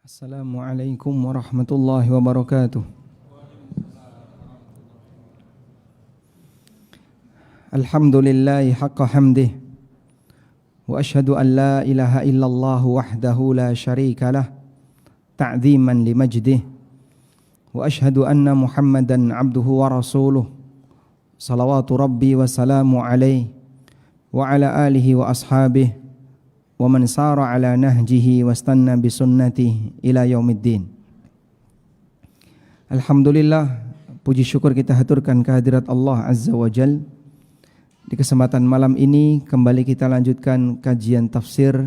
Assalamualaikum warahmatullahi wabarakatuh. Alhamdulillahi haqqa hamdih. Wa ashhadu an la ilaha illallah wahdahu la syarika lah ta'ziman limajdih. Wa ashhadu anna Muhammadan abduhu wa rasuluh. Salawatu rabbi wa salamu alaihi wa ala alihi wa ashabihi wa man sara ala nahjihi wastanna bisunnatihi ila yaumiddin. Alhamdulillah, puji syukur kita haturkan kehadirat Allah Azza wa Jal. Di kesempatan malam ini kembali kita lanjutkan kajian tafsir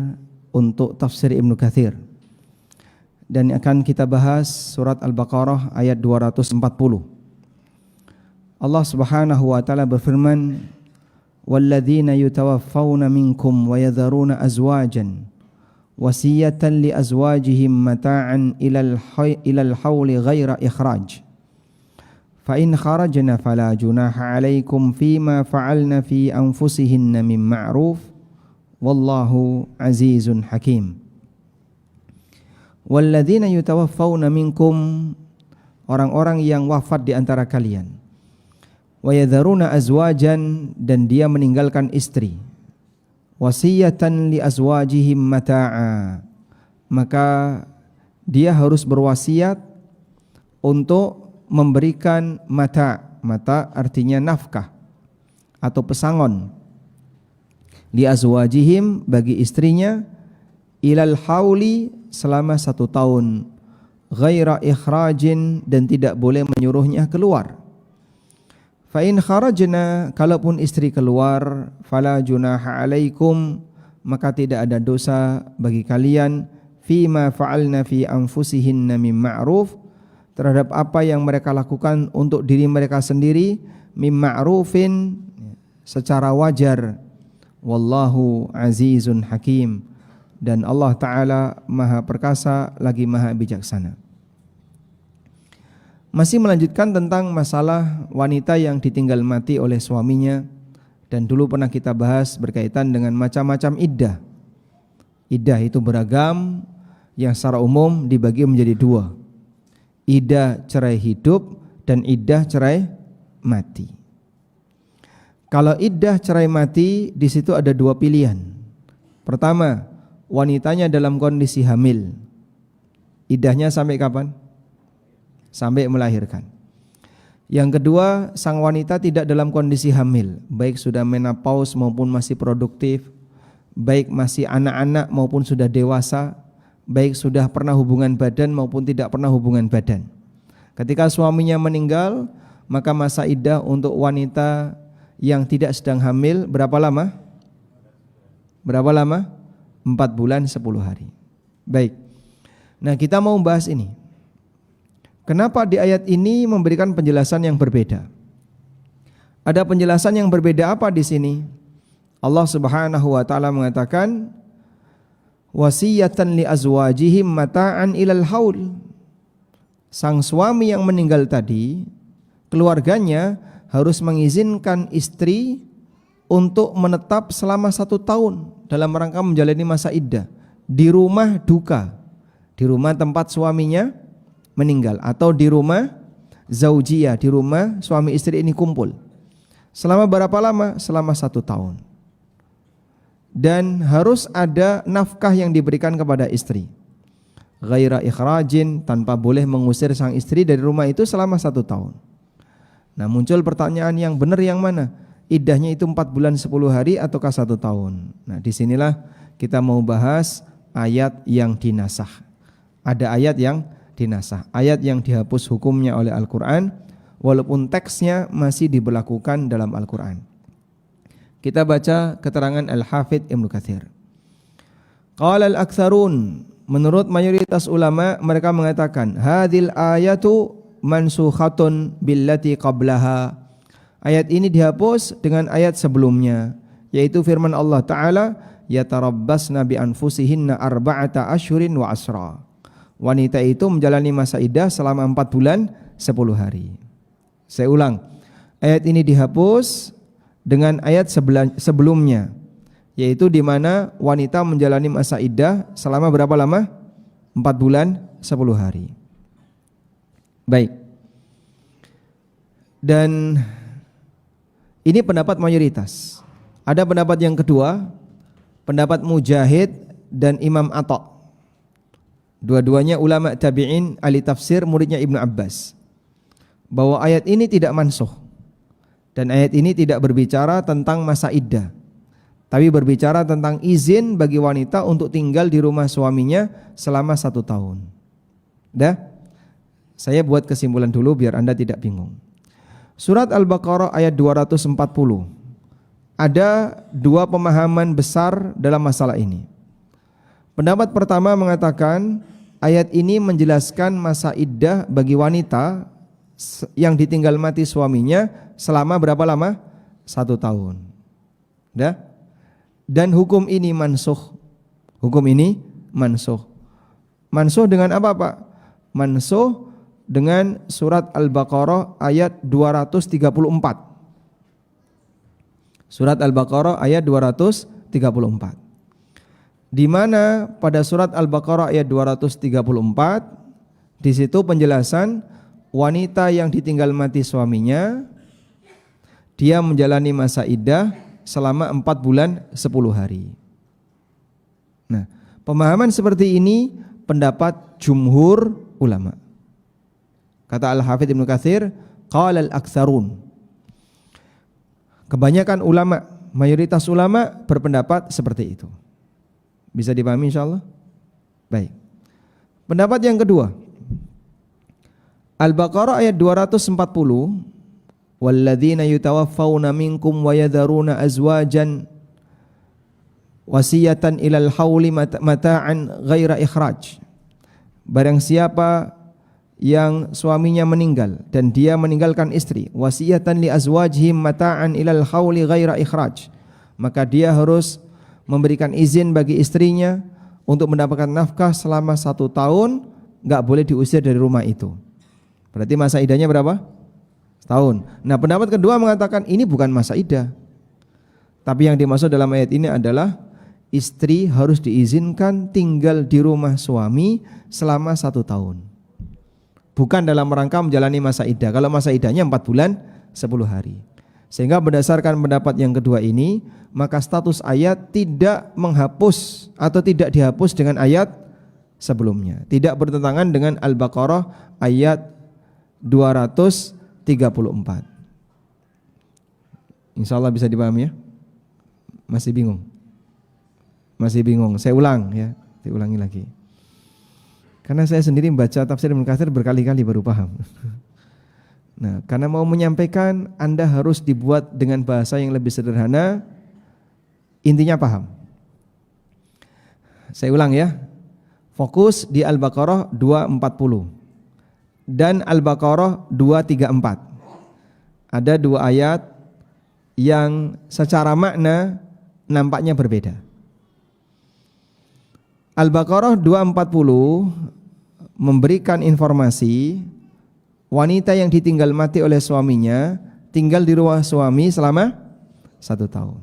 untuk tafsir Ibnu Katsir. Dan akan kita bahas surat Al-Baqarah ayat 240. Allah Subhanahu wa taala berfirman, وَالَّذِينَ يُتَوَفَّوْنَ مِنْكُمْ وَيَذَرُونَ أَزْوَاجًا وَصِيَّةً لِأَزْوَاجِهِمْ مَتَاعًا إِلَى الْحَوْلِ غَيْرَ إِخْرَاجٍ فَإِنْ خَرَجْنَ فَلَا جُنَاحَ عَلَيْكُمْ فِيمَا فَعَلْنَ فِي أَنْفُسِهِنَّ مِنْ مَعْرُوفٍ وَاللَّهُ عَزِيزٌ حَكِيمٌ. وَالَّذِينَ يُتَوَفَّوْنَ مِنْكُمْ, orang-orang yang wafat di antara kalian, wa yadharuna azwajan, dan dia meninggalkan istri, wasiyatan li azwajihim mata'a, maka dia harus berwasiat untuk memberikan mata artinya nafkah atau pesangon, li azwajihim, bagi istrinya, ilal hauli, selama 1 tahun, ghaira ikhrajin, dan tidak boleh menyuruhnya keluar. Fa in kharajna, kalaupun istri keluar, fala junaha alaikum, maka tidak ada dosa bagi kalian, fima fa'alna fi anfusihinna mim ma'ruf, terhadap apa yang mereka lakukan untuk diri mereka sendiri, mim ma'rufin, secara wajar. Wallahu azizun hakim, dan Allah Ta'ala maha perkasa lagi maha bijaksana. Masih melanjutkan tentang masalah wanita yang ditinggal mati oleh suaminya, dan dulu pernah kita bahas berkaitan dengan macam-macam iddah. Iddah itu beragam, yang secara umum dibagi menjadi 2. Iddah cerai hidup dan iddah cerai mati. Kalau iddah cerai mati, di situ ada 2 pilihan. Pertama, wanitanya dalam kondisi hamil. Iddahnya sampai kapan? Sampai melahirkan. Yang kedua, sang wanita tidak dalam kondisi hamil, baik sudah menopause maupun masih produktif, baik masih anak-anak maupun sudah dewasa, baik sudah pernah hubungan badan maupun tidak pernah hubungan badan. Ketika suaminya meninggal, maka masa iddah untuk wanita yang tidak sedang hamil berapa lama? Berapa lama? 4 bulan 10 hari. Baik. Nah, kita mau bahas ini. Kenapa di ayat ini memberikan penjelasan yang berbeda? Ada penjelasan yang berbeda apa di sini? Allah Subhanahu wa taala mengatakan, wasiyatan li azwajihim mata'an ilal haul. Sang suami yang meninggal tadi, keluarganya harus mengizinkan istri untuk menetap selama 1 tahun dalam rangka menjalani masa iddah di rumah duka, di rumah tempat suaminya meninggal, atau di rumah zaujiyah, di rumah suami istri ini kumpul. Selama berapa lama? Selama 1 tahun. Dan harus ada nafkah yang diberikan kepada istri, ghaira ikhrajin, tanpa boleh mengusir sang istri dari rumah itu selama 1 tahun. Nah, muncul pertanyaan, yang benar yang mana? Iddahnya itu 4 bulan 10 hari ataukah 1 tahun? Nah, disinilah kita mau bahas ayat yang dinasakh. Ada ayat yang dinasakh, ayat yang dihapus hukumnya oleh Al-Quran, walaupun teksnya masih diberlakukan dalam Al-Quran. Kita baca keterangan Al-Hafidh Ibnu Katsir. Qala al-aktsarun, menurut mayoritas ulama, mereka mengatakan, hadhil ayatu mansukhatun billati qablaha. Ayat ini dihapus dengan ayat sebelumnya, yaitu firman Allah Ta'ala, yatarabbasna bi anfusihinna arba'ata asyhurin wa asra. Wanita itu menjalani masa iddah selama 4 bulan 10 hari. Saya ulang, ayat ini dihapus dengan ayat sebelumnya, yaitu di mana wanita menjalani masa iddah selama berapa lama? 4 bulan 10 hari. Baik. Dan ini pendapat mayoritas. Ada pendapat yang kedua, pendapat Mujahid dan Imam Atha. Dua-duanya ulama tabi'in, ahli tafsir, muridnya Ibnu Abbas, bahwa ayat ini tidak mansukh. Dan ayat ini tidak berbicara tentang masa iddah, tapi berbicara tentang izin bagi wanita untuk tinggal di rumah suaminya selama 1 tahun. Dah? Saya buat kesimpulan dulu biar Anda tidak bingung. Surat Al-Baqarah ayat 240. Ada 2 pemahaman besar dalam masalah ini. Pendapat pertama mengatakan ayat ini menjelaskan masa iddah bagi wanita yang ditinggal mati suaminya selama berapa lama? 1 tahun. Dah? Dan hukum ini mansukh. Hukum ini mansukh. Mansukh dengan apa, Pak? Mansukh dengan surat Al-Baqarah ayat 234. Surat Al-Baqarah ayat 234. Di mana pada surat Al-Baqarah ayat 234 di situ penjelasan wanita yang ditinggal mati suaminya, dia menjalani masa iddah selama 4 bulan 10 hari. Nah, pemahaman seperti ini pendapat jumhur ulama. Kata Al-Hafidz Ibnu Katsir, qala al-aktsarun. Kebanyakan ulama, mayoritas ulama berpendapat seperti itu. Bisa dipahami insyaallah? Baik. Pendapat yang kedua, Al-Baqarah ayat 240, walladzina yutawaffawna minkum wa yadharuna azwajan wasiyatan ilal hauli mata'an ghaira ikhraj. Barang siapa yang suaminya meninggal dan dia meninggalkan istri, wasiyatan li azwajihim mata'an ilal hauli ghaira ikhraj, maka dia harus memberikan izin bagi istrinya untuk mendapatkan nafkah selama 1 tahun, enggak boleh diusir dari rumah itu. Berarti masa iddahnya berapa? Setahun. Nah, pendapat kedua mengatakan ini bukan masa iddah, tapi yang dimaksud dalam ayat ini adalah istri harus diizinkan tinggal di rumah suami selama 1 tahun, bukan dalam rangka menjalani masa iddah. Kalau masa iddahnya 4 bulan 10 hari. Sehingga berdasarkan pendapat yang kedua ini, maka status ayat tidak menghapus atau tidak dihapus dengan ayat sebelumnya, tidak bertentangan dengan Al-Baqarah ayat 234. Insya Allah bisa dipahami ya? Masih bingung? Masih bingung? Saya ulang ya, diulangi lagi. Karena saya sendiri membaca tafsir Ibnu Katsir berkali-kali baru paham. Nah, karena mau menyampaikan Anda harus dibuat dengan bahasa yang lebih sederhana, intinya paham. Saya ulang ya. Fokus di Al-Baqarah 240 dan Al-Baqarah 234. Ada 2 ayat yang secara makna nampaknya berbeda. Al-Baqarah 240 memberikan informasi wanita yang ditinggal mati oleh suaminya tinggal di rumah suami selama 1 tahun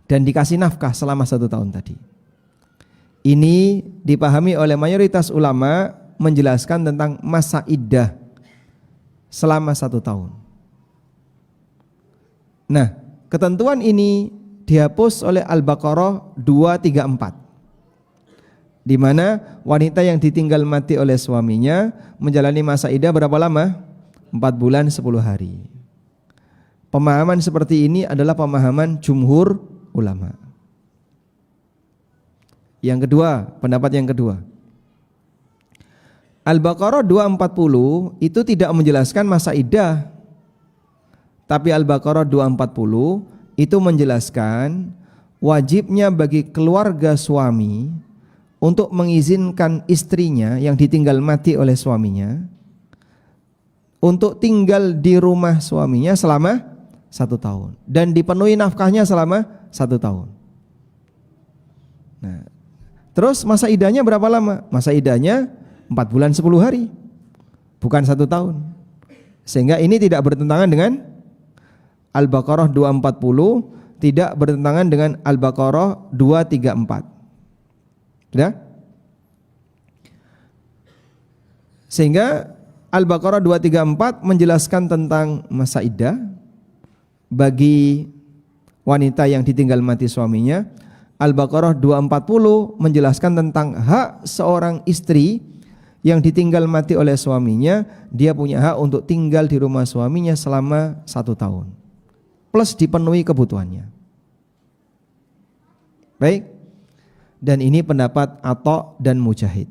dan dikasih nafkah selama 1 tahun tadi. Ini dipahami oleh mayoritas ulama menjelaskan tentang masa iddah selama 1 tahun. Nah, ketentuan ini dihapus oleh Al-Baqarah 234, di mana wanita yang ditinggal mati oleh suaminya menjalani masa iddah berapa lama? 4 bulan 10 hari. Pemahaman seperti ini adalah pemahaman jumhur ulama. Yang kedua, pendapat yang kedua, Al-Baqarah 240 itu tidak menjelaskan masa iddah, tapi Al-Baqarah 240 itu menjelaskan wajibnya bagi keluarga suami untuk mengizinkan istrinya yang ditinggal mati oleh suaminya untuk tinggal di rumah suaminya selama 1 tahun dan dipenuhi nafkahnya selama 1 tahun. Nah, terus masa iddahnya berapa lama? Masa iddahnya 4 bulan 10 hari, bukan 1 tahun. Sehingga ini tidak bertentangan dengan Al-Baqarah 240, tidak bertentangan dengan Al-Baqarah 234. Sudah? Sehingga Al-Baqarah 234 menjelaskan tentang masa iddah bagi wanita yang ditinggal mati suaminya. Al-Baqarah 240 menjelaskan tentang hak seorang istri yang ditinggal mati oleh suaminya. Dia punya hak untuk tinggal di rumah suaminya selama 1 tahun plus dipenuhi kebutuhannya. Baik. Dan ini pendapat Atha dan Mujahid.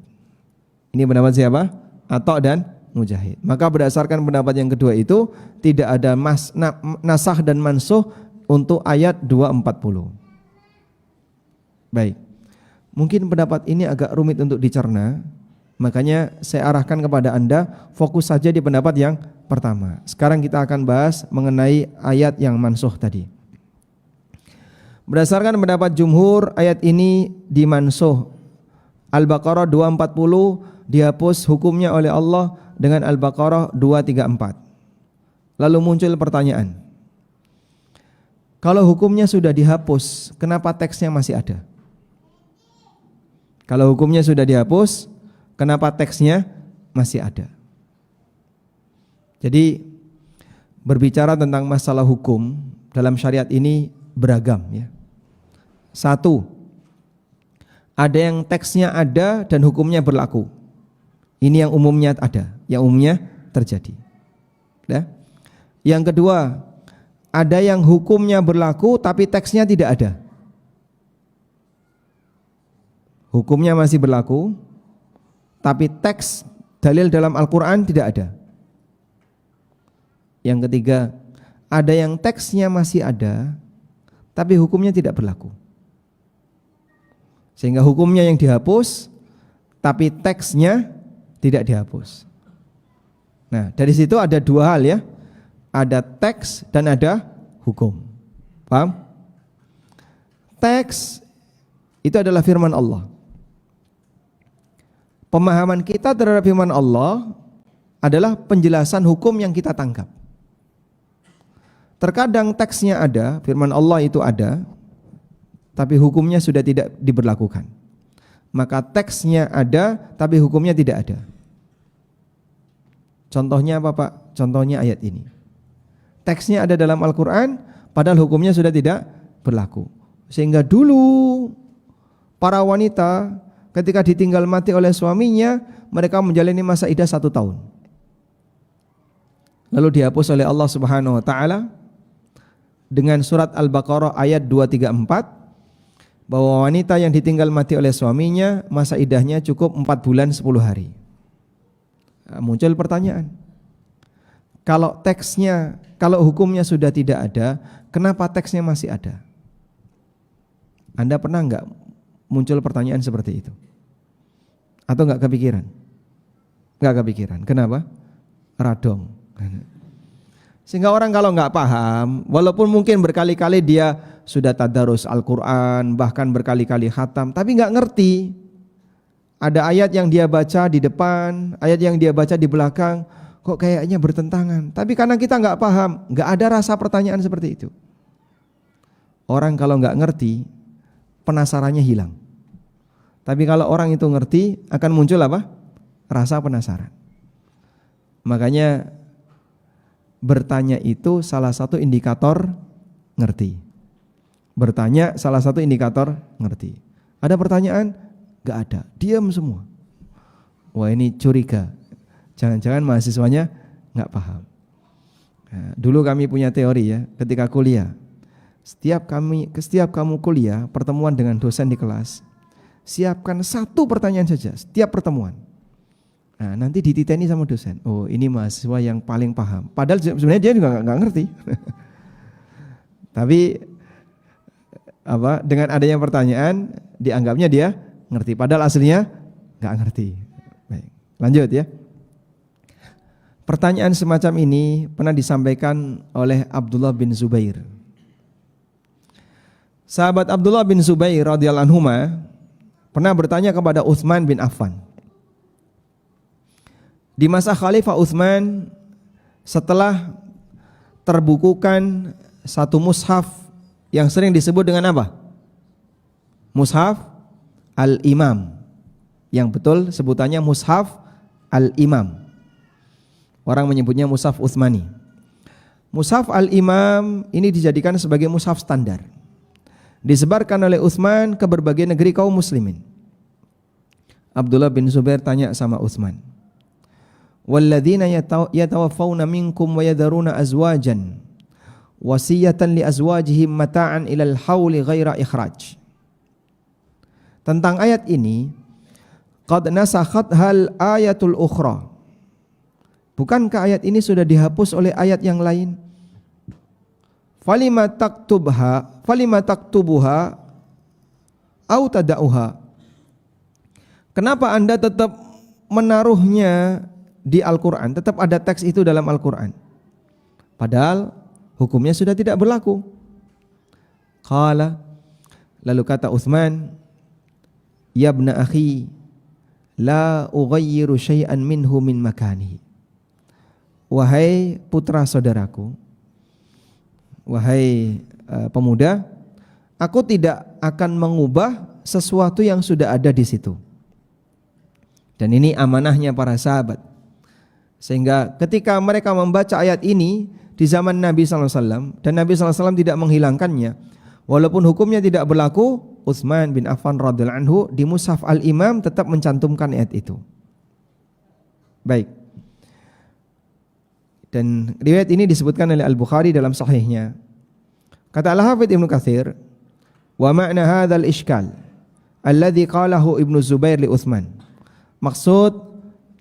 Ini pendapat siapa? Atha dan Mujahid. Maka berdasarkan pendapat yang kedua itu tidak ada nasakh dan mansuh untuk ayat 240. Baik. Mungkin pendapat ini agak rumit untuk dicerna, makanya saya arahkan kepada Anda fokus saja di pendapat yang pertama. Sekarang kita akan bahas mengenai ayat yang mansuh tadi. Berdasarkan pendapat jumhur, ayat ini dimansuh. Al-Baqarah 240 dihapus hukumnya oleh Allah dengan Al-Baqarah 234. Lalu muncul pertanyaan, kalau hukumnya sudah dihapus, kenapa teksnya masih ada? Kalau hukumnya sudah dihapus, kenapa teksnya masih ada? Jadi berbicara tentang masalah hukum dalam syariat ini beragam ya. Satu, ada yang teksnya ada dan hukumnya berlaku. Ini yang umumnya ada, yang umumnya terjadi. Ya. Yang kedua, ada yang hukumnya berlaku tapi teksnya tidak ada. Hukumnya masih berlaku, tapi teks dalil dalam Al-Quran tidak ada. Yang ketiga, ada yang teksnya masih ada, tapi hukumnya tidak berlaku. Sehingga hukumnya yang dihapus, tapi teksnya tidak dihapus. Nah, dari situ ada dua hal ya. Ada teks dan ada hukum. Paham? Teks itu adalah firman Allah. Pemahaman kita terhadap firman Allah adalah penjelasan hukum yang kita tangkap. Terkadang teksnya ada, firman Allah itu ada, tapi hukumnya sudah tidak diberlakukan. Maka teksnya ada, tapi hukumnya tidak ada. Contohnya apa Pak? Contohnya ayat ini. Teksnya ada dalam Al-Quran, padahal hukumnya sudah tidak berlaku. Sehingga dulu para wanita ketika ditinggal mati oleh suaminya, mereka menjalani masa iddah 1 tahun. Lalu dihapus oleh Allah Subhanahu wa taala dengan surat Al-Baqarah ayat 234 bahwa wanita yang ditinggal mati oleh suaminya masa iddahnya cukup 4 bulan 10 hari. Nah, muncul pertanyaan. Kalau teksnya, kalau hukumnya sudah tidak ada, kenapa teksnya masih ada? Anda pernah enggak muncul pertanyaan seperti itu? Atau enggak kepikiran? Enggak kepikiran. Kenapa? Radong. Sehingga orang kalau enggak paham, walaupun mungkin berkali-kali dia sudah tadarus Al-Quran, bahkan berkali-kali khatam, tapi enggak ngerti. Ada ayat yang dia baca di depan, ayat yang dia baca di belakang, kok kayaknya bertentangan. Tapi karena kita enggak paham, enggak ada rasa pertanyaan seperti itu. Orang kalau enggak ngerti, penasarannya hilang. Tapi kalau orang itu ngerti, akan muncul apa? Rasa penasaran. Makanya bertanya itu salah satu indikator ngerti. Bertanya salah satu indikator ngerti. Ada pertanyaan? Gak ada, diam semua. Wah, ini curiga. Jangan-jangan mahasiswanya gak paham. Nah, dulu kami punya teori ya, ketika kuliah. Setiap kamu kuliah, pertemuan dengan dosen di kelas, siapkan 1 pertanyaan saja setiap pertemuan. Nah, nanti dititeni sama dosen. Oh, ini mahasiswa yang paling paham. Padahal sebenarnya dia juga nggak ngerti. Tapi dengan adanya pertanyaan dianggapnya dia ngerti. Padahal aslinya nggak ngerti. Baik, lanjut ya. Pertanyaan semacam ini pernah disampaikan oleh Abdullah bin Zubair. Sahabat Abdullah bin Zubair radhiyallahu anhu pernah bertanya kepada Utsman bin Affan. Di masa Khalifah Utsman, setelah terbukukan satu mushaf yang sering disebut dengan apa? Mushaf Al-Imam. Yang betul sebutannya Mushaf Al-Imam. Orang menyebutnya mushaf Utsmani. Mushaf Al-Imam ini dijadikan sebagai mushaf standar. Disebarkan oleh Utsman ke berbagai negeri kaum muslimin. Abdullah bin Zubair tanya sama Utsman, "Walladzina yatawaffawna minkum wa yadharuna azwajan wasiyatan li azwajihim mata'an ilal hauli ghaira ikhraj." Tentang ayat ini, qad nasakhat hal ayatul ukhra. Bukankah ayat ini sudah dihapus oleh ayat yang lain? Falima taktubuha au tada'uha. Kenapa Anda tetap menaruhnya di Al-Quran? Tetap ada teks itu dalam Al-Quran, padahal hukumnya sudah tidak berlaku. Qala, lalu kata Utsman, "Ya ibna akhi, la ughayyiru syai'an minhu min makanihi." Wahai putra saudaraku, wahai pemuda, aku tidak akan mengubah sesuatu yang sudah ada di situ. Dan ini amanahnya para sahabat. Sehingga ketika mereka membaca ayat ini di zaman Nabi SAW dan Nabi SAW tidak menghilangkannya, walaupun hukumnya tidak berlaku, Utsman bin Affan radhiyallahu anhu di mushaf Al-Imam tetap mencantumkan ayat itu. Baik. Dan riwayat ini disebutkan oleh Al-Bukhari dalam sahihnya. Kata Al-Hafidz Ibnu Katsir, "Wa ma'na hadzal iskal alladzi qalahu Ibnu Zubair li Utsman." Maksud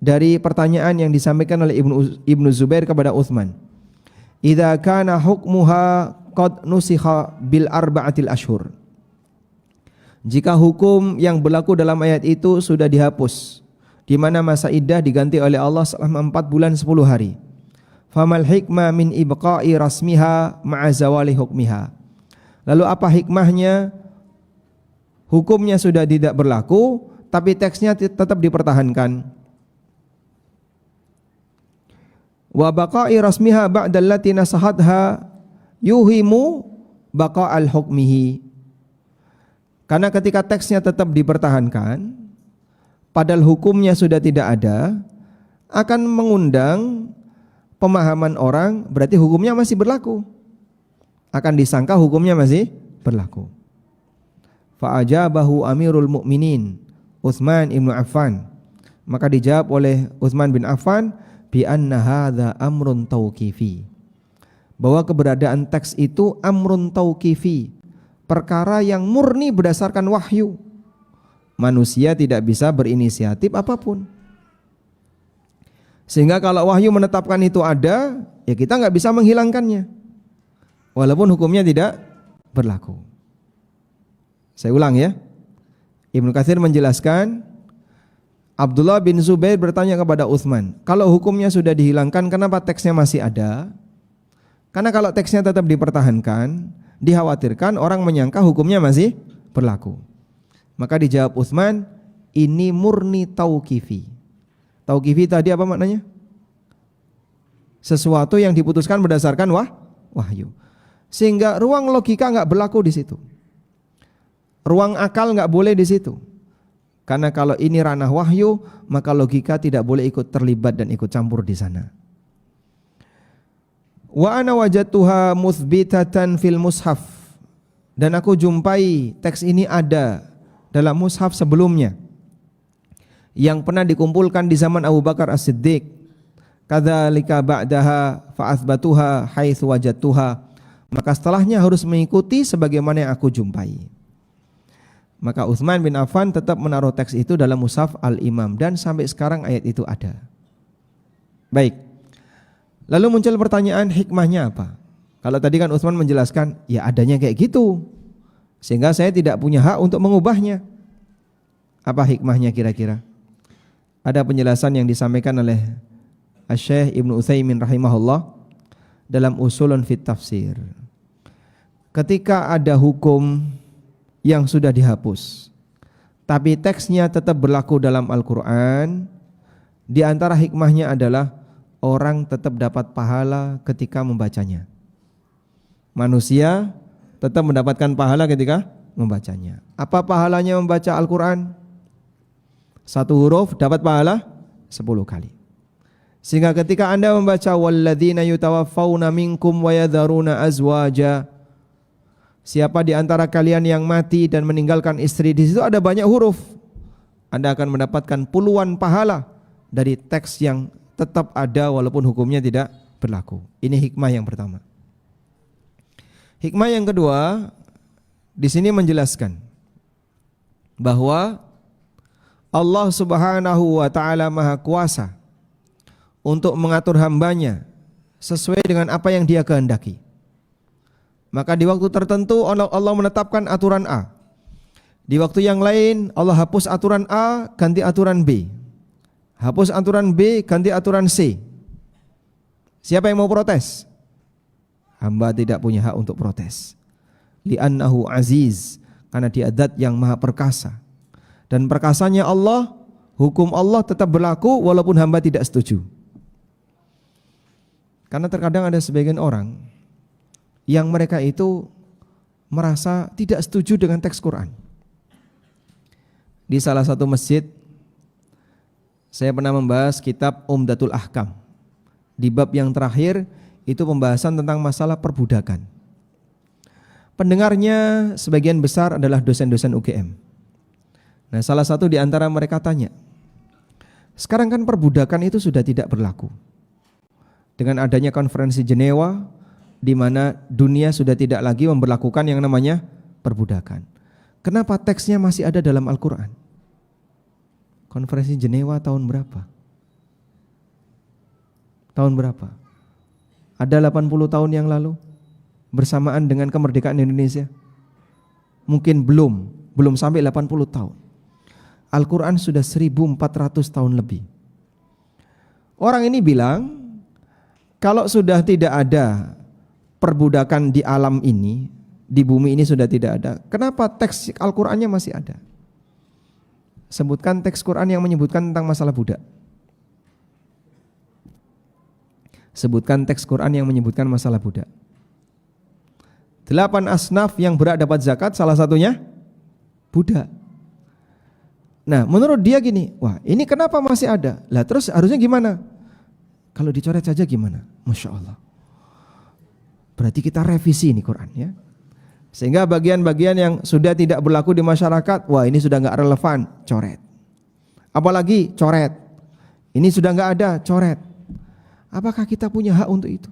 dari pertanyaan yang disampaikan oleh Ibnu Zubair kepada Utsman, "Idza kana hukmuha qad nusikha bil arba'atil ashhur." Jika hukum yang berlaku dalam ayat itu sudah dihapus, di mana masa iddah diganti oleh Allah selama 4 bulan 10 hari. Famal hikmah min ibqa'i rasmiha ma'a zawali hukmiha. Lalu apa hikmahnya? Hukumnya sudah tidak berlaku, tapi teksnya tetap dipertahankan. Wa baqa'i rasmiha ba'dallati nasahatha yuhimu baqa'al hukmihi. Karena ketika teksnya tetap dipertahankan, padahal hukumnya sudah tidak ada, akan mengundang pemahaman orang berarti hukumnya masih berlaku. Akan disangka hukumnya masih berlaku. Fa'ajabahu Amirul Mukminin Utsman ibn Affan. Maka dijawab oleh Utsman bin Affan bi anna hadza amrun tauqifi. Bahwa keberadaan teks itu amrun tauqifi, perkara yang murni berdasarkan wahyu. Manusia tidak bisa berinisiatif apapun. Sehingga kalau wahyu menetapkan itu ada, ya kita nggak bisa menghilangkannya, walaupun hukumnya tidak berlaku. Saya ulang ya. Ibnu Katsir menjelaskan, Abdullah bin Zubair bertanya kepada Utsman, kalau hukumnya sudah dihilangkan, kenapa teksnya masih ada? Karena kalau teksnya tetap dipertahankan, dikhawatirkan orang menyangka hukumnya masih berlaku. Maka dijawab Utsman, ini murni tauqifi. Tauqifi tadi apa maknanya? Sesuatu yang diputuskan berdasarkan wahyu. Sehingga ruang logika nggak berlaku di situ. Ruang akal nggak boleh di situ. Karena kalau ini ranah wahyu, maka logika tidak boleh ikut terlibat dan ikut campur di sana. Wa ana wajadtuha muthbitatan fil mushaf. Dan aku jumpai teks ini ada dalam mushaf sebelumnya, yang pernah dikumpulkan di zaman Abu Bakar As-Siddiq. Kadzalika ba'daha fa'athbatuha haitsu wajadtuha. Maka setelahnya harus mengikuti sebagaimana yang aku jumpai. Maka Utsman bin Affan tetap menaruh teks itu dalam mushaf Al-Imam, dan sampai sekarang ayat itu ada. Baik. Lalu muncul pertanyaan, hikmahnya apa? Kalau tadi kan Utsman menjelaskan, ya adanya kayak gitu, sehingga saya tidak punya hak untuk mengubahnya. Apa hikmahnya kira-kira? Ada penjelasan yang disampaikan oleh Asy-Syaikh Ibnu Utsaimin rahimahullah dalam Ushulun fit Tafsir. Ketika ada hukum yang sudah dihapus, tapi teksnya tetap berlaku dalam Al-Quran, di antara hikmahnya adalah orang tetap dapat pahala ketika membacanya. Manusia tetap mendapatkan pahala ketika membacanya. Apa pahalanya membaca Al-Quran? 1 huruf dapat pahala 10 kali. Sehingga ketika Anda membaca walladzina yutawaffawna minkum wa yadharuna azwaja, siapa di antara kalian yang mati dan meninggalkan istri, di situ ada banyak huruf. Anda akan mendapatkan puluhan pahala dari teks yang tetap ada walaupun hukumnya tidak berlaku. Ini hikmah yang pertama. Hikmah yang kedua, di sini menjelaskan bahwa Allah Subhanahu wa taala Maha Kuasa untuk mengatur hambanya sesuai dengan apa yang Dia kehendaki. Maka di waktu tertentu Allah menetapkan aturan A. Di waktu yang lain Allah hapus aturan A, ganti aturan B. Hapus aturan B, ganti aturan C. Siapa yang mau protes? Hamba tidak punya hak untuk protes. Li'annahu aziz, karena Dia zat yang maha perkasa. Dan perkasanya Allah, hukum Allah tetap berlaku walaupun hamba tidak setuju. Karena terkadang ada sebagian orang yang mereka itu merasa tidak setuju dengan teks Quran. Di salah satu masjid saya pernah membahas kitab Umdatul Ahkam. Di bab yang terakhir itu pembahasan tentang masalah perbudakan. Pendengarnya sebagian besar adalah dosen-dosen UGM. Nah, salah satu di antara mereka tanya, sekarang kan perbudakan itu sudah tidak berlaku. Dengan adanya konferensi Jenewa, di mana dunia sudah tidak lagi memberlakukan yang namanya perbudakan. Kenapa teksnya masih ada dalam Al-Quran? Konferensi Jenewa tahun berapa? Tahun berapa? Ada 80 tahun yang lalu? Bersamaan dengan kemerdekaan Indonesia? Mungkin belum sampai 80 tahun. Al-Quran sudah 1400 tahun lebih. Orang ini bilang, kalau sudah tidak ada perbudakan di alam ini, di bumi ini sudah tidak ada, kenapa teks Al-Qur'annya masih ada? Sebutkan teks Quran yang menyebutkan tentang masalah budak. Sebutkan teks Quran yang menyebutkan masalah budak. 8 asnaf yang berhak dapat zakat, salah satunya budak. Nah, menurut dia gini, wah ini kenapa masih ada? Lah terus harusnya gimana? Kalau dicoret saja gimana? Masya Allah. Berarti kita revisi ini Quran ya. Sehingga bagian-bagian yang sudah tidak berlaku di masyarakat, wah ini sudah enggak relevan, coret. Apalagi coret. Ini sudah enggak ada, coret. Apakah kita punya hak untuk itu?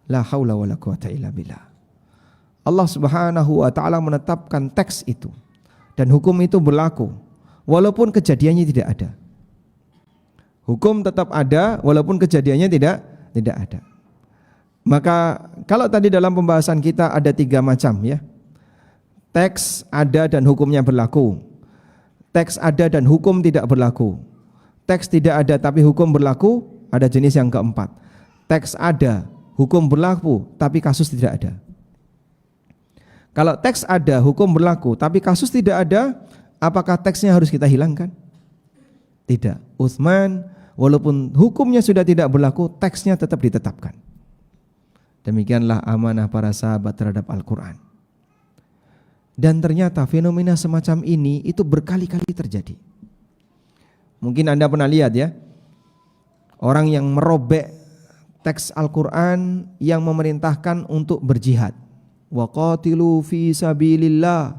La haula wala quwata illa billah. Allah Subhanahu wa taala menetapkan teks itu dan hukum itu berlaku walaupun kejadiannya tidak ada. Hukum tetap ada walaupun kejadiannya tidak ada. Maka kalau tadi dalam pembahasan kita ada 3 macam ya. Teks ada dan hukumnya berlaku. Teks ada dan hukum tidak berlaku. Teks tidak ada tapi hukum berlaku, ada jenis yang keempat. Teks ada, hukum berlaku tapi kasus tidak ada. Kalau teks ada, hukum berlaku tapi kasus tidak ada, apakah teksnya harus kita hilangkan? Tidak. Utsman walaupun hukumnya sudah tidak berlaku, teksnya tetap ditetapkan. Demikianlah amanah para sahabat terhadap Al-Quran. Dan ternyata fenomena semacam ini itu berkali-kali terjadi. Mungkin Anda pernah lihat ya, orang yang merobek teks Al-Quran yang memerintahkan untuk berjihad. Wa qatilu fi sabilillah,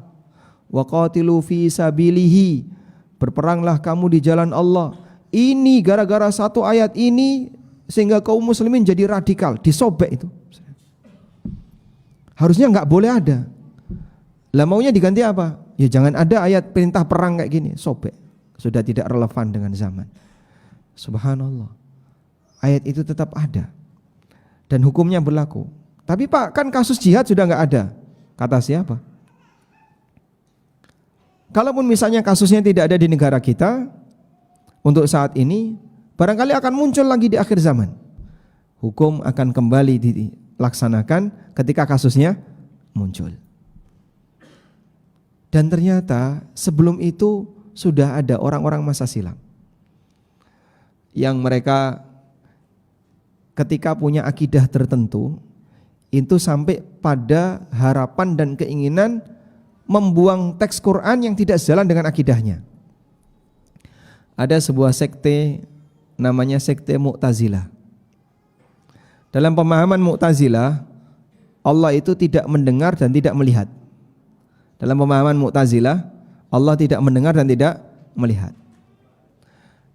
wa qatilu fi sabilihi. Berperanglah kamu di jalan Allah. Ini gara-gara satu ayat ini sehingga kaum muslimin jadi radikal, disobek itu. Harusnya enggak boleh ada. Lah maunya diganti apa? Ya jangan ada ayat perintah perang kayak gini, sobek. Sudah tidak relevan dengan zaman. Subhanallah. Ayat itu tetap ada dan hukumnya berlaku. Tapi Pak, kan kasus jihad sudah enggak ada. Kata siapa? Kalaupun misalnya kasusnya tidak ada di negara kita untuk saat ini, barangkali akan muncul lagi di akhir zaman. Hukum akan kembali dilaksanakan ketika kasusnya muncul. Dan ternyata sebelum itu sudah ada orang-orang masa silam yang mereka ketika punya akidah tertentu itu sampai pada harapan dan keinginan membuang teks Quran yang tidak sejalan dengan akidahnya. ada sebuah sekte namanya sekte Mu'tazilah. Dalam pemahaman Mu'tazilah, Allah itu tidak mendengar dan tidak melihat. Dalam pemahaman Mu'tazilah, Allah tidak mendengar dan tidak melihat.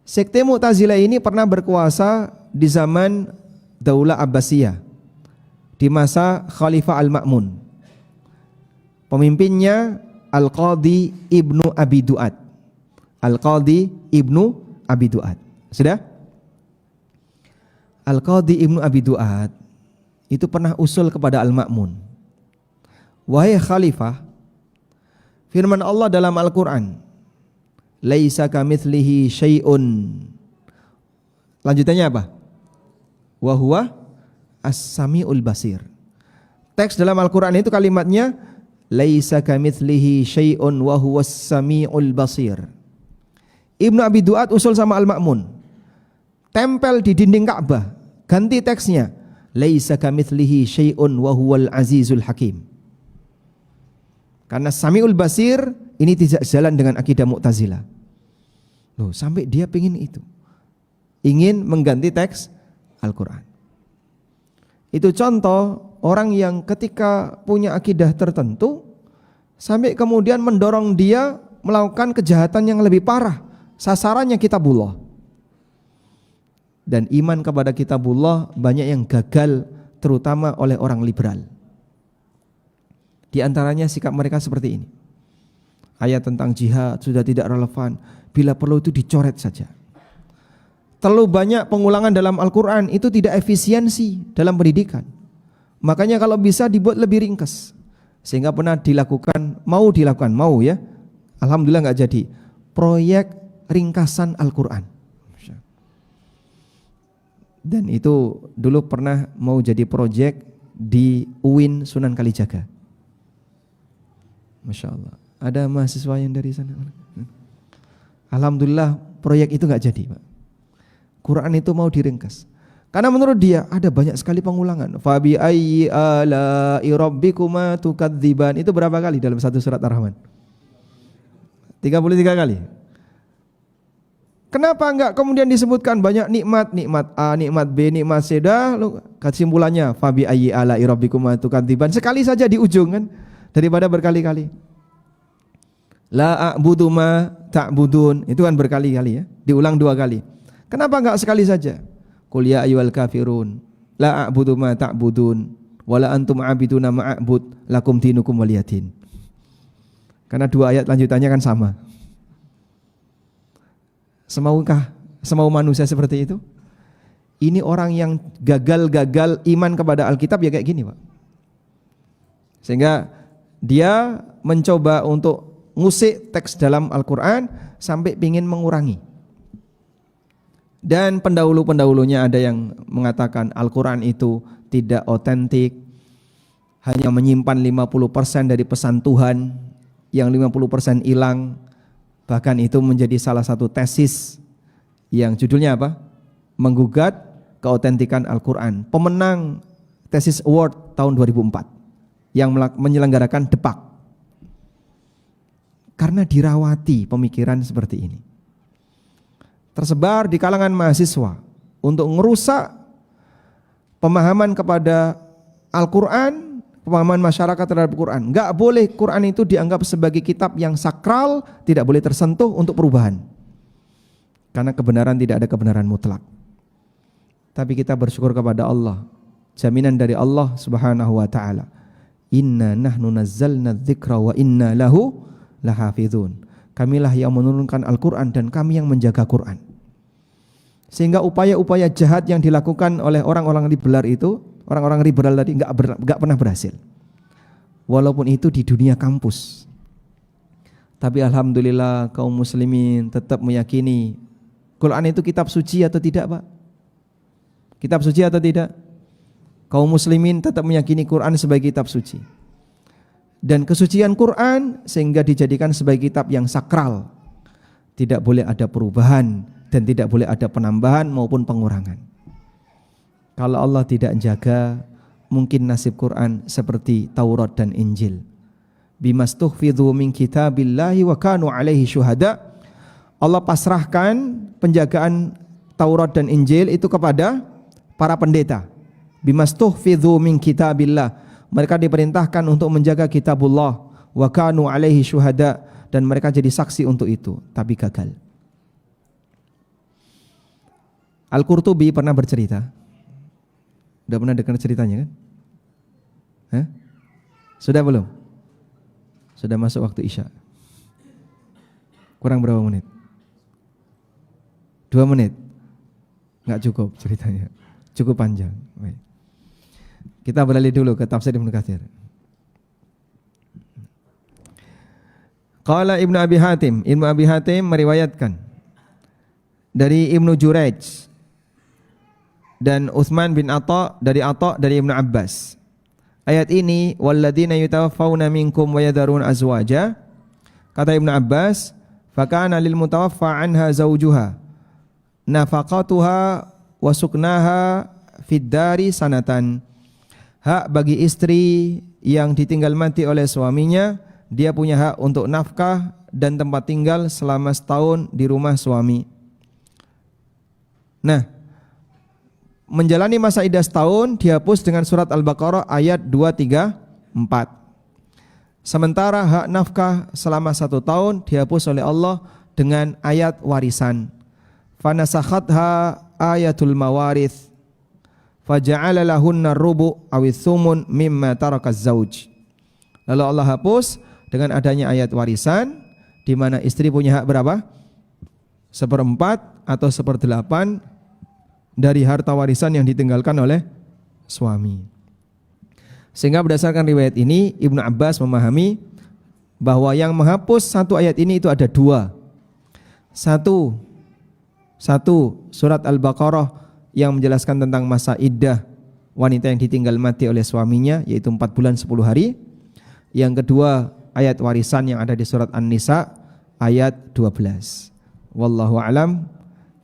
Sekte Mu'tazilah ini pernah berkuasa di zaman Daulah Abbasiyah, di masa Khalifah Al-Ma'mun. Pemimpinnya Al-Qadhi Ibnu Abi Du'ad. Al-Qadhi Ibnu Abi Du'ad. Sudah? Al-Qadhi Ibnu Abi Du'ad itu pernah usul kepada Al-Ma'mun, wahai Khalifah, firman Allah dalam Al-Quran, laisa kamitslihi syai'un. Lanjutannya apa? Wa huwa as-sami'ul basir. Teks dalam Al-Quran itu kalimatnya laisa kamitslihi syai'un wa huwas sami'ul basir. Ibnu Abi Du'ad usul sama Al-Ma'mun, tempel di dinding Ka'bah, ganti teksnya laisa kamitslihi syai'un wa huwal azizul hakim. Karena Samiul Basir ini tidak jalan dengan akidah Mu'tazilah. Loh, sampai dia pengin itu, ingin mengganti teks Al-Quran. Itu contoh orang yang ketika punya akidah tertentu sampai kemudian mendorong dia melakukan kejahatan yang lebih parah. Sasarannya kitabullah. Dan iman kepada kitabullah banyak yang gagal, terutama oleh orang liberal. Di antaranya sikap mereka seperti ini. Ayat tentang jihad sudah tidak relevan, bila perlu itu dicoret saja. Terlalu banyak pengulangan dalam Al-Quran itu tidak efisiensi dalam pendidikan. Makanya kalau bisa dibuat lebih ringkas, sehingga pernah dilakukan, mau ya, alhamdulillah nggak jadi, proyek ringkasan Al-Quran. Dan itu dulu pernah mau jadi proyek di UIN Sunan Kalijaga. Masya Allah, ada mahasiswa yang dari sana. Alhamdulillah proyek itu nggak jadi, Pak. Quran itu mau diringkas. Karena menurut dia ada banyak sekali pengulangan. Fabi ayyi ala'i rabbikuma tukadziban. Itu berapa kali dalam satu surat Ar-Rahman? 33 kali. Kenapa enggak kemudian disebutkan banyak nikmat, nikmat A, nikmat B, nikmat C, dah kesimpulannya fabi ayyi ala'i rabbikuma tukadziban, sekali saja di ujung kan, daripada berkali-kali. La a'budu ma ta'budun, itu kan berkali-kali ya, diulang 2 kali. Kenapa enggak sekali saja? Qul ya ayyuhal kafirun la a'budu ma ta'budun wala antum 'abiduna ma a'bud lakum dinukum waliyadin. Karena 2 ayat lanjutannya kan sama. Semau manusia seperti itu? Ini orang yang gagal iman kepada Alkitab ya kayak gini, Pak. Sehingga dia mencoba untuk ngusik teks dalam Al-Quran sampai ingin mengurangi. Dan pendahulu-pendahulunya ada yang mengatakan Al-Quran itu tidak otentik, hanya menyimpan 50% dari pesan Tuhan, yang 50% hilang. Bahkan itu menjadi salah satu tesis yang judulnya apa? Menggugat keotentikan Al-Quran. Pemenang tesis award tahun 2004 yang menyelenggarakan Depak. Karena dirawati pemikiran seperti ini. Tersebar di kalangan mahasiswa untuk merusak pemahaman kepada Al-Quran, pemahaman masyarakat terhadap Quran. Enggak boleh Quran itu dianggap sebagai kitab yang sakral, tidak boleh tersentuh untuk perubahan. Karena kebenaran tidak ada kebenaran mutlak. Tapi kita bersyukur kepada Allah, jaminan dari Allah Subhanahu wa taala. Inna nahnu nazzalna dzikra wa inna lahu lahafizun. Kamilah yang menurunkan Al-Quran dan kami yang menjaga Quran. Sehingga upaya-upaya jahat yang dilakukan oleh orang-orang liberal itu, orang-orang liberal tadi enggak pernah berhasil. Walaupun itu di dunia kampus. Tapi alhamdulillah kaum muslimin tetap meyakini Quran itu kitab suci atau tidak, Pak? Kitab suci atau tidak? Kaum muslimin tetap meyakini Quran sebagai kitab suci. Dan kesucian Quran sehingga dijadikan sebagai kitab yang sakral. Tidak boleh ada perubahan dan tidak boleh ada penambahan maupun pengurangan. Kalau Allah tidak jaga, mungkin nasib Quran seperti Taurat dan Injil. Bimastuhfidhu min kitabillahi wa kanu alaihi syuhada. Allah pasrahkan penjagaan Taurat dan Injil itu kepada para pendeta. Bimastuhfidzu min kitabillah. Mereka diperintahkan untuk menjaga kitabullah, wa kanu alaihi syuhada, dan mereka jadi saksi untuk itu, tapi gagal. Al-Qurtubi pernah bercerita. Udah pernah dengar ceritanya kan? Hah? Sudah belum? Sudah masuk waktu Isya. Kurang berapa menit? 2 menit? Enggak cukup ceritanya. Cukup panjang. Baik. Kita beralih dulu ke tafsir Ibnu Katsir. Qala Ibnu Abi Hatim, Ibnu Abi Hatim meriwayatkan dari Ibnu Jurayj dan Utsman bin Atha dari Ibnu Abbas. Ayat ini walladzina yutawaffawna minkum wa yadharun azwaja, kata Ibnu Abbas, fakana lil mutawaffa anha zawjuha nafaqatuha wa suknaha fid dari sanatan. Hak bagi istri yang ditinggal mati oleh suaminya, dia punya hak untuk nafkah dan tempat tinggal selama setahun di rumah suami. Nah, menjalani masa iddah setahun dihapus dengan surat Al-Baqarah ayat 234. Sementara hak nafkah selama 1 tahun dihapus oleh Allah dengan ayat warisan. Fanasakhatha ayatul mawarith faja'ala lahunna rubu' awith thumun mimma tarakaz zawj. Lalu Allah hapus dengan adanya ayat warisan, di mana istri punya hak berapa? 1/4 atau 1/8 dari harta warisan yang ditinggalkan oleh suami. Sehingga berdasarkan riwayat ini Ibnu Abbas memahami bahwa yang menghapus 1 ayat ini itu ada 2. Satu surat Al-Baqarah yang menjelaskan tentang masa iddah wanita yang ditinggal mati oleh suaminya, yaitu 4 bulan 10 hari. Yang kedua ayat warisan yang ada di surat An-Nisa ayat 12. Wallahu alam.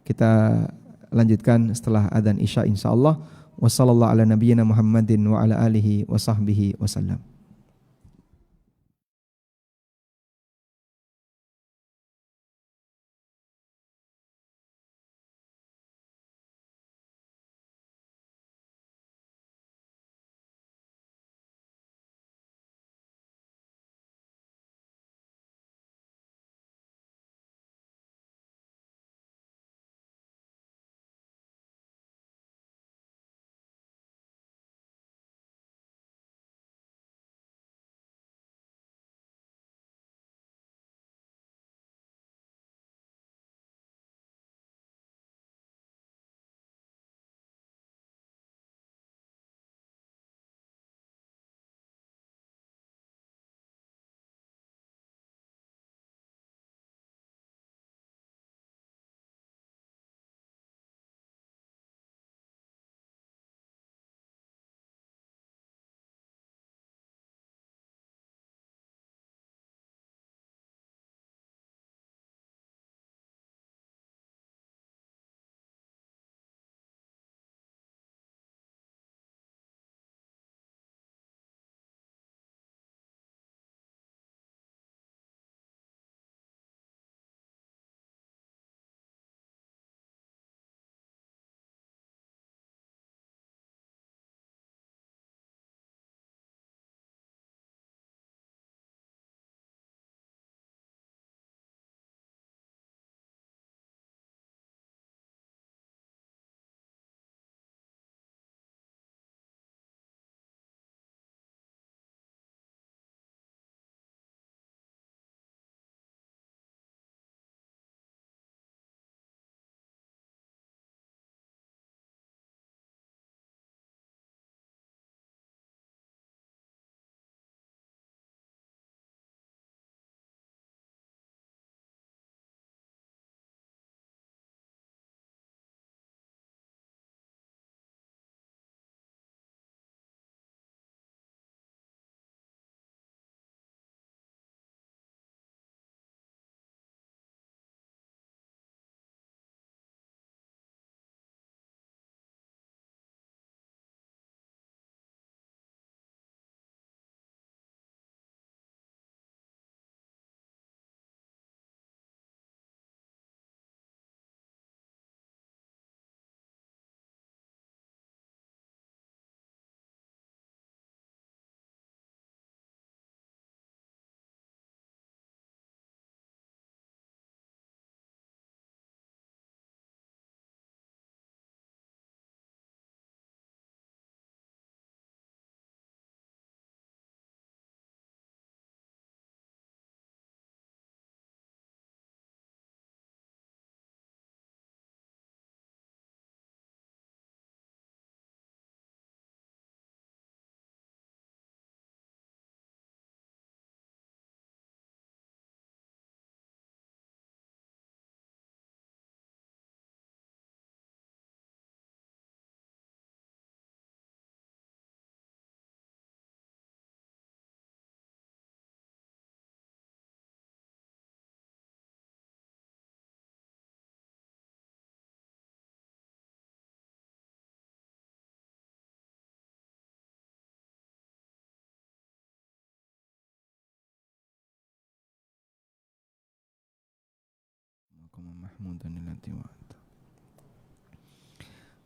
Kita lanjutkan setelah adzan Isya insyaallah. Wassallallahu ala nabiyyina Muhammadin wa ala alihi wa sahbihi wasallam.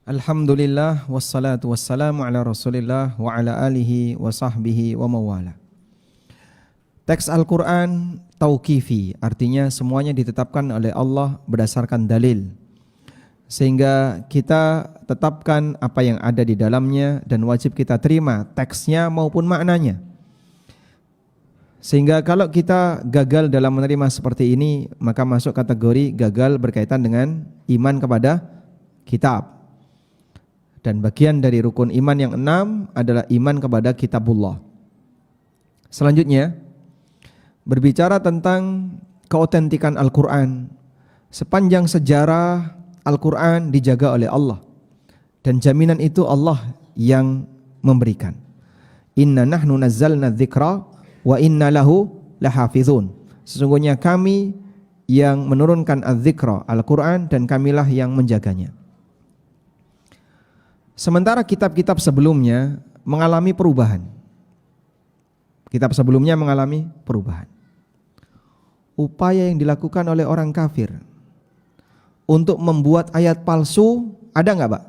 Alhamdulillah wassalatu wassalamu ala Rasulillah wa ala alihi wa sahbihi wa mawala. Teks Al-Quran tauqifi, artinya semuanya ditetapkan oleh Allah berdasarkan dalil, sehingga kita tetapkan apa yang ada di dalamnya dan wajib kita terima teksnya maupun maknanya. Sehingga kalau kita gagal dalam menerima seperti ini, maka masuk kategori gagal berkaitan dengan iman kepada kitab. Dan bagian dari rukun iman yang 6 adalah iman kepada kitabullah. Selanjutnya, berbicara tentang keautentikan Al-Quran. Sepanjang sejarah Al-Quran dijaga oleh Allah, dan jaminan itu Allah yang memberikan. Inna nahnu nazzalna dzikra wa inna lahu lahafizun. Sesungguhnya kami yang menurunkan az-dzikra, Al-Quran, dan kamilah yang menjaganya. Sementara kitab-kitab sebelumnya mengalami perubahan. Kitab sebelumnya mengalami perubahan. Upaya yang dilakukan oleh orang kafir untuk membuat ayat palsu ada enggak, Pak?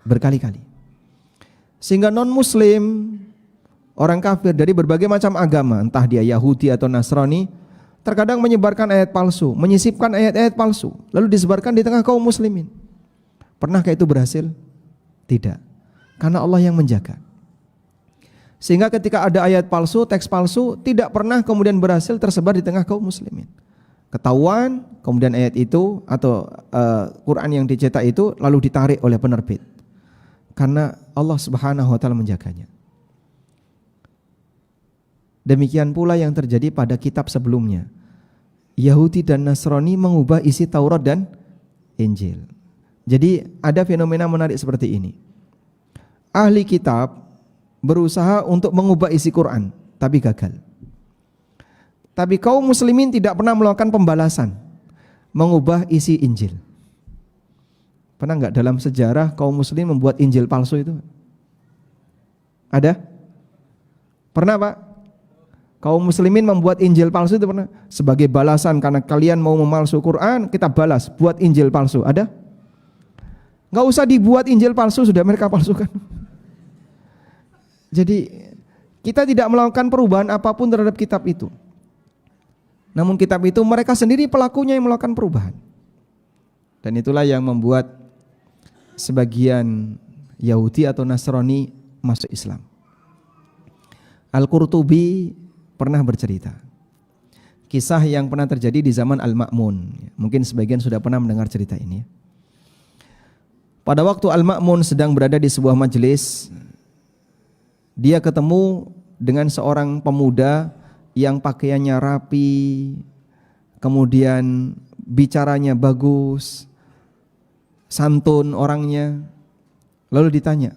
Berkali-kali. Sehingga non-muslim, orang kafir dari berbagai macam agama, entah dia Yahudi atau Nasrani, terkadang menyebarkan ayat palsu, menyisipkan ayat-ayat palsu, lalu disebarkan di tengah kaum muslimin. Pernahkah itu berhasil? Tidak, karena Allah yang menjaga. Sehingga ketika ada ayat palsu, teks palsu, tidak pernah kemudian berhasil tersebar di tengah kaum muslimin. Ketahuan, kemudian ayat itu atau Quran yang dicetak itu lalu ditarik oleh penerbit, karena Allah Subhanahu wa taala menjaganya. Demikian pula yang terjadi pada kitab sebelumnya. Yahudi dan Nasrani mengubah isi Taurat dan Injil. Jadi ada fenomena menarik seperti ini. Ahli kitab berusaha untuk mengubah isi Quran, tapi gagal. Tapi kaum muslimin tidak pernah melakukan pembalasan, mengubah isi Injil. Pernah enggak dalam sejarah kaum muslim membuat Injil palsu itu? Ada? Pernah, Pak? Kaum muslimin membuat Injil palsu itu pernah? Sebagai balasan karena kalian mau memalsu Quran, kita balas, buat Injil palsu. Ada? Enggak usah dibuat Injil palsu, sudah mereka palsukan. Jadi kita tidak melakukan perubahan apapun terhadap kitab itu. Namun kitab itu mereka sendiri pelakunya yang melakukan perubahan. Dan itulah yang membuat sebagian Yahudi atau Nasrani masuk Islam. Al-Qurtubi pernah bercerita kisah yang pernah terjadi di zaman Al-Ma'mun. Mungkin sebagian sudah pernah mendengar cerita ini. Pada waktu Al-Ma'mun sedang berada di sebuah majelis, dia ketemu dengan seorang pemuda yang pakaiannya rapi, kemudian bicaranya bagus, santun orangnya. Lalu ditanya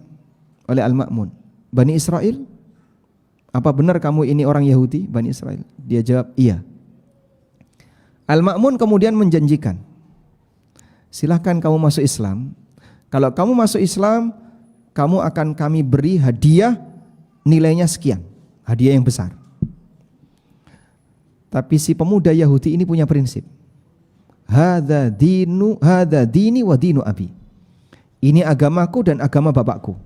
oleh Al-Ma'mun, Bani Israel, apa benar kamu ini orang Yahudi, Bani Israel? Dia jawab, iya. Al-Ma'mun kemudian menjanjikan, silahkan kamu masuk Islam. Kalau kamu masuk Islam, kamu akan kami beri hadiah nilainya sekian, hadiah yang besar. Tapi si pemuda Yahudi ini punya prinsip. Hadza dini wa dinu abi. Ini agamaku dan agama bapakku.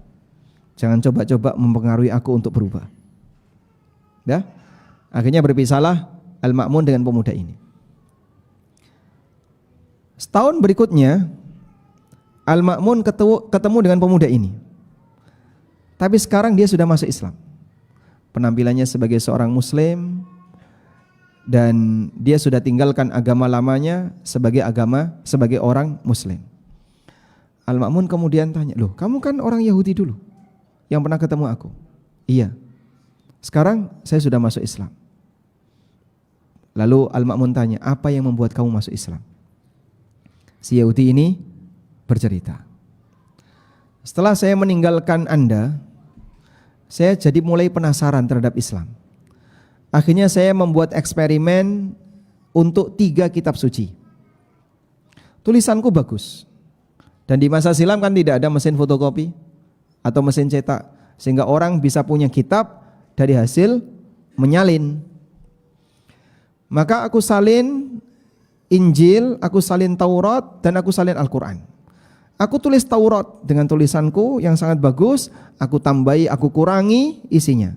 Jangan coba-coba mempengaruhi aku untuk berubah. Ya? Akhirnya berpisahlah Al-Ma'mun dengan pemuda ini. Setahun berikutnya Al-Ma'mun ketemu dengan pemuda ini. Tapi sekarang dia sudah masuk Islam. Penampilannya sebagai seorang muslim, dan dia sudah tinggalkan agama lamanya sebagai orang muslim. Al-Ma'mun kemudian tanya, "Loh, kamu kan orang Yahudi dulu yang pernah ketemu aku?" "Iya. Sekarang saya sudah masuk Islam." Lalu Al-Ma'mun tanya, "Apa yang membuat kamu masuk Islam?" Si Yahudi ini bercerita, "Setelah saya meninggalkan Anda, saya jadi mulai penasaran terhadap Islam. Akhirnya saya membuat eksperimen untuk 3 kitab suci. Tulisanku bagus. Dan di masa silam kan tidak ada mesin fotokopi atau mesin cetak, sehingga orang bisa punya kitab dari hasil menyalin. Maka aku salin Injil, aku salin Taurat, dan aku salin Al-Quran. Aku tulis Taurat dengan tulisanku yang sangat bagus, aku tambahi, aku kurangi isinya.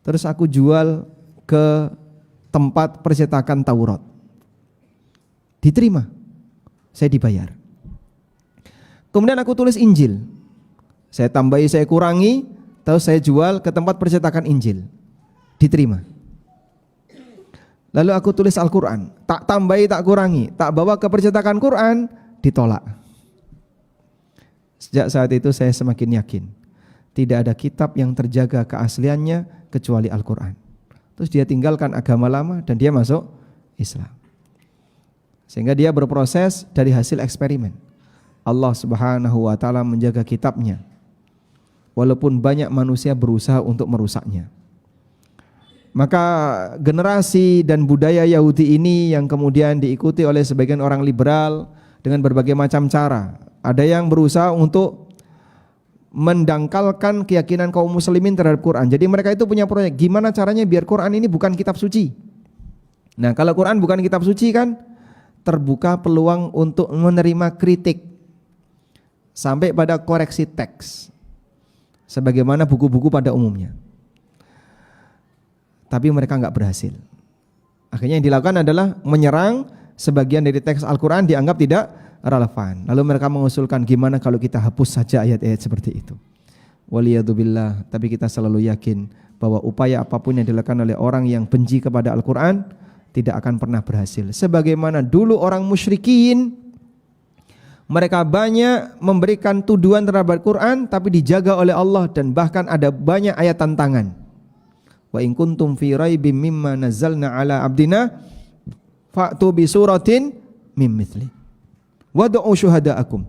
Terus aku jual ke tempat percetakan Taurat. Diterima, saya dibayar. Kemudian aku tulis Injil, saya tambahi, saya kurangi, terus saya jual ke tempat percetakan Injil. Diterima. Lalu aku tulis Al-Quran, tak tambahi, tak kurangi, tak bawa ke percetakan Quran, ditolak. Sejak saat itu saya semakin yakin tidak ada kitab yang terjaga keasliannya kecuali Al-Quran. Terus dia tinggalkan agama lama dan dia masuk Islam. Sehingga dia berproses dari hasil eksperimen. Allah Subhanahu wa taala menjaga kitabnya walaupun banyak manusia berusaha untuk merusaknya. Maka generasi dan budaya Yahudi ini yang kemudian diikuti oleh sebagian orang liberal dengan berbagai macam cara. Ada yang berusaha untuk mendangkalkan keyakinan kaum muslimin terhadap Quran. Jadi mereka itu punya proyek, gimana caranya biar Quran ini bukan kitab suci. Nah, kalau Quran bukan kitab suci kan terbuka peluang untuk menerima kritik sampai pada koreksi teks sebagaimana buku-buku pada umumnya. Tapi mereka enggak berhasil. Akhirnya yang dilakukan adalah menyerang sebagian dari teks Al-Quran dianggap tidak relevan. Lalu mereka mengusulkan gimana kalau kita hapus saja ayat-ayat seperti itu. Waliyadzubillah. Tapi kita selalu yakin bahwa upaya apapun yang dilakukan oleh orang yang benci kepada Al-Quran tidak akan pernah berhasil. Sebagaimana dulu orang musyrikin, mereka banyak memberikan tuduhan terhadap Al-Quran tapi dijaga oleh Allah, dan bahkan ada banyak ayat tantangan. Wa in kuntum fi raibim mimma nazzalna ala abdina fa'tu bi suratin mim mithli wad'u syuhada'akum.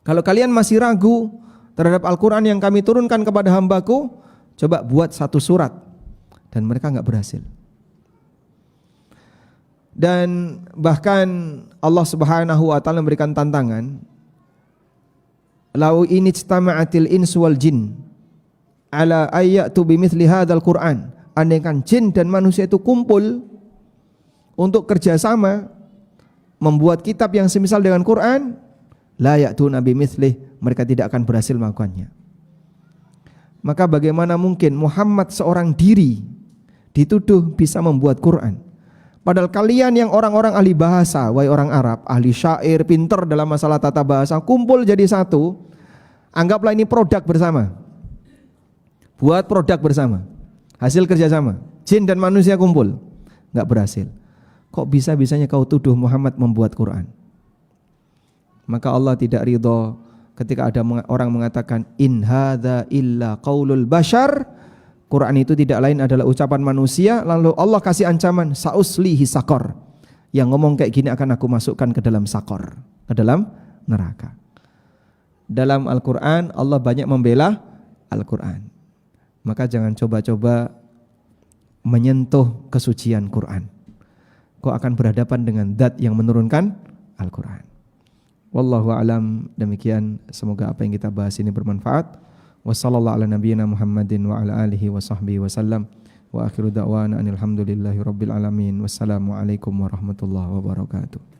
Kalau kalian masih ragu terhadap Al-Quran yang kami turunkan kepada hambaku, coba buat satu surat. Dan mereka enggak berhasil. Dan bahkan Allah Subhanahu wa taala memberikan tantangan, lau inijtama'atil insu wal jin ala ayyatu bimithli hadzal Qur'an. Andaikan jin dan manusia itu kumpul untuk kerjasama membuat kitab yang semisal dengan Quran, la ya'tuna bimithlih, mereka tidak akan berhasil melakukannya. Maka bagaimana mungkin Muhammad seorang diri dituduh bisa membuat Quran? Padahal kalian yang orang-orang ahli bahasa, wahai orang Arab, ahli syair, pinter dalam masalah tata bahasa, kumpul jadi satu, anggaplah ini produk bersama. Buat produk bersama, hasil kerjasama. Jin dan manusia kumpul, enggak berhasil. Kok bisa-bisanya kau tuduh Muhammad membuat Quran? Maka Allah tidak ridho ketika ada orang mengatakan in hadza illa qaulul bashar. Quran itu tidak lain adalah ucapan manusia. Lalu Allah kasih ancaman, sauslihi sakor. Yang ngomong kayak gini akan aku masukkan ke dalam sakor, ke dalam neraka. Dalam Al-Quran Allah banyak membela Al-Quran. Maka jangan coba-coba menyentuh kesucian Quran. Kau akan berhadapan dengan zat yang menurunkan Al-Quran. Wallahu a'lam. Demikian, semoga apa yang kita bahas ini bermanfaat. Wassallallahu ala nabiyyina Muhammadin wa ala alihi wa sahbihi wasallam. Wa akhiru da'wana anil hamdulillahi rabbil alamin. Wassalamu alaikum warahmatullahi wabarakatuh.